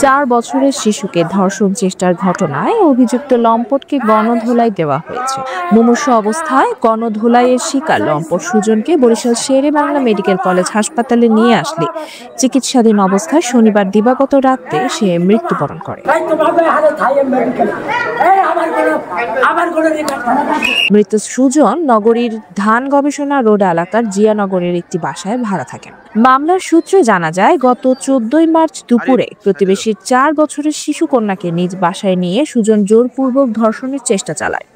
4 বছরের শিশুকে ধর্ষণ চেষ্টার ঘটনায় অভিযুক্ত লম্পটকে গণধোলাই দেওয়া হয়েছে। মুমূর্ষু অবস্থায় গণধোলাইয়ের শিকার লম্পট সুজনকে বরিশাল শেরে-ই-বাংলা মেডিকেল কলেজ হাসপাতালে নিয়ে আসলে চিকিৎসাধীন অবস্থায় শনিবার দিবাগত রাতে সে মৃত্যুবরণ করে। মৃত সুজন নগরীর ধান গবেষণা রোড এলাকার জিয়ানগরের একটি বাসায় ভাড়া থাকেন। মামলার সূত্রে জানা যায়, গত 14 মার্চ দুপুরে প্রতিবেশীর 4 বছরের শিশু কন্যাকে নিজ বাসায় নিয়ে সুজন জোরপূর্বক ধর্ষণের চেষ্টা চালায়।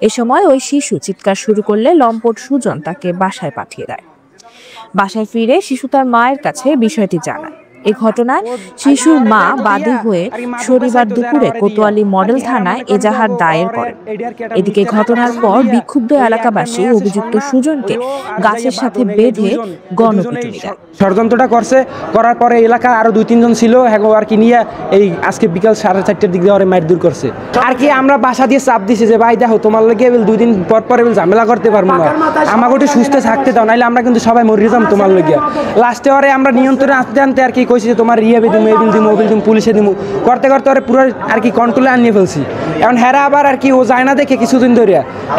এ সময় ওই শিশু চিৎকার শুরু করলে লম্পট সুজন তাকে বাসায় পাঠিয়ে দেয়। বাসায় ফিরে শিশু তার মায়ের কাছে বিষয়টি জানায়। এই ঘটনায় শিশুর মা বাদী হয়ে শনিবার দুপুরে কোতোয়ালি মডেল থানায় এজাহার দায়ের করেন। এদিকে ঘটনার পর বিক্ষুব্ধ এলাকাবাসী অভিযুক্ত সুজনকে গাছের সাথে বেঁধে গণপিটুনি দেয়। ষড়যন্ত্রটা করার পরে এলাকার আরো 2-3 জন ছিল, হ্যাঁ আর কি নিয়ে এই আজকে বিকাল 4:30টার দিক দিয়ে মাইর দূর করছে। আর কি আমরা বাসা দিয়ে চাপ দিছি যে ভাই দেখো তোমার লোকে 2 দিন পর ঝামেলা করতে পারবো না, আমাকে একটু সুস্থ থাকতে দাও, নাইলে আমরা কিন্তু সবাই মরে যাম তোমার লোকে। লাস্টে ওরে আমরা নিয়ন্ত্রণে আনতে আর কি কইছি যে তোমার রিহাবে দিমু, এবিল দিমু, ওবিল দিমু, পুলিশে দিমু, করতে ওরে পুরো আর কি কন্ট্রোলে আনিয়ে ফেলছি। এখন হেরা আবার আর কি ও যায় না দেখে কিছুদিন ধরে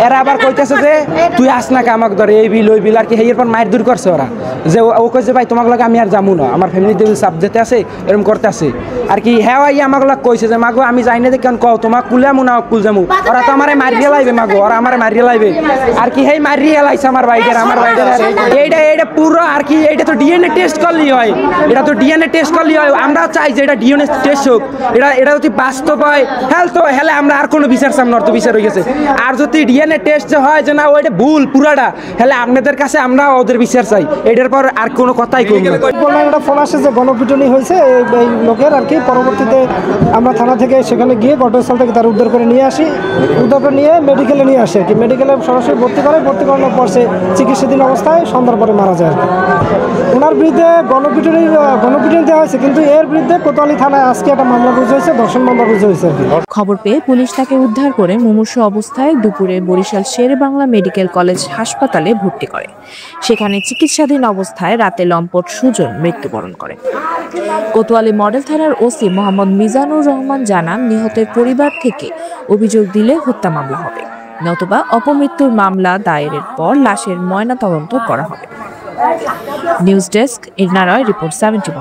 এরা আবার কইতেছে যে তুই আস না আমাকে ধরে এই বিল ওই বিল আর কি, এরপর মায়ের দূর করছে ওরা, যে ও কইছে ভাই তোমাকে লাগে আমি আর যাবো না, আমার ফ্যামিলিতে চাপ দিতে আছে এরকম করতে আছে আর কি। হ্যাঁ আমাকে লাগে কইছে যে মাগো আমি যাই না দেখে কেন কও তোমাকে কুলামু না কুল যামু, ওরা তো আমার মারিয়ে লাইবে মাগো, ওরা আমার মারিয়ে লাইবে আর কি। হেই মারিয়ে লাইছে আমার ভাইদের এইটা পুরো আর কি। এইটা তো ডিএনএ টেস্ট করলেই হয়, এটা তো ডিএনএ টেস্ট করলেই হয়। আমরা চাই যে এটা ডিএনএ টেস্ট হোক, এটা যদি বাস্তব হয় হেলে আমরা আর কোনো বিচার চাম না, অর্থ বিচার হয়ে গেছে। আর যদি ডিএনএ টেস্ট হয় যে না ওইটা ভুল পুরাটা, হেলে আপনাদের কাছে আমরা ওদের বিচার চাই, এটার পর আর কোনো কথাই কই না। একটা ফোন আসে যে গণপিটুনি হয়েছে এই লোকের আর কি। পরবর্তীতে আমরা থানা থেকে সেখানে গিয়ে ঘটনাস্থল থেকে তার উদ্ধার করে নিয়ে আসি, উদ্ধার করে নিয়ে মেডিকেলে নিয়ে আসি আর কি। মেডিকেলে সরাসরি ভর্তি করানোর পর সে চিকিৎসাধীন অবস্থায় সন্ধ্যার পরে মারা যায়। ওনার বিরুদ্ধে গণপিটুনি দেওয়া হয়েছে, কিন্তু এর বিরুদ্ধে কোতোয়ালি থানায় আজকে একটা মামলা রুজু হয়েছে, ধর্ষণ মামলা রুজু হয়েছে। খবর পেয়ে পুলিশ তাকে উদ্ধার করে মুমূর্ষু অবস্থায় দুপুরে বরিশাল শেরে-ই-বাংলা মেডিকেল কলেজ হাসপাতালে ভর্তি করে। সেখানে চিকিৎসাধীন অবস্থায় রাতে লম্পট সুজন মৃত্যুবরণ করে। কোতোয়ালি মডেল থানার ওসি মোহাম্মদ মিজানুর রহমান জানান, নিহতের পরিবার থেকে অভিযোগ দিলে হত্যা মামলা হবে, নতুবা অপমৃত্যুর মামলা দায়েরের পর লাশের ময়নাতদন্ত করা হবে। নিউজ ডেস্ক, ইগনা রয় রিপোর্ট 71।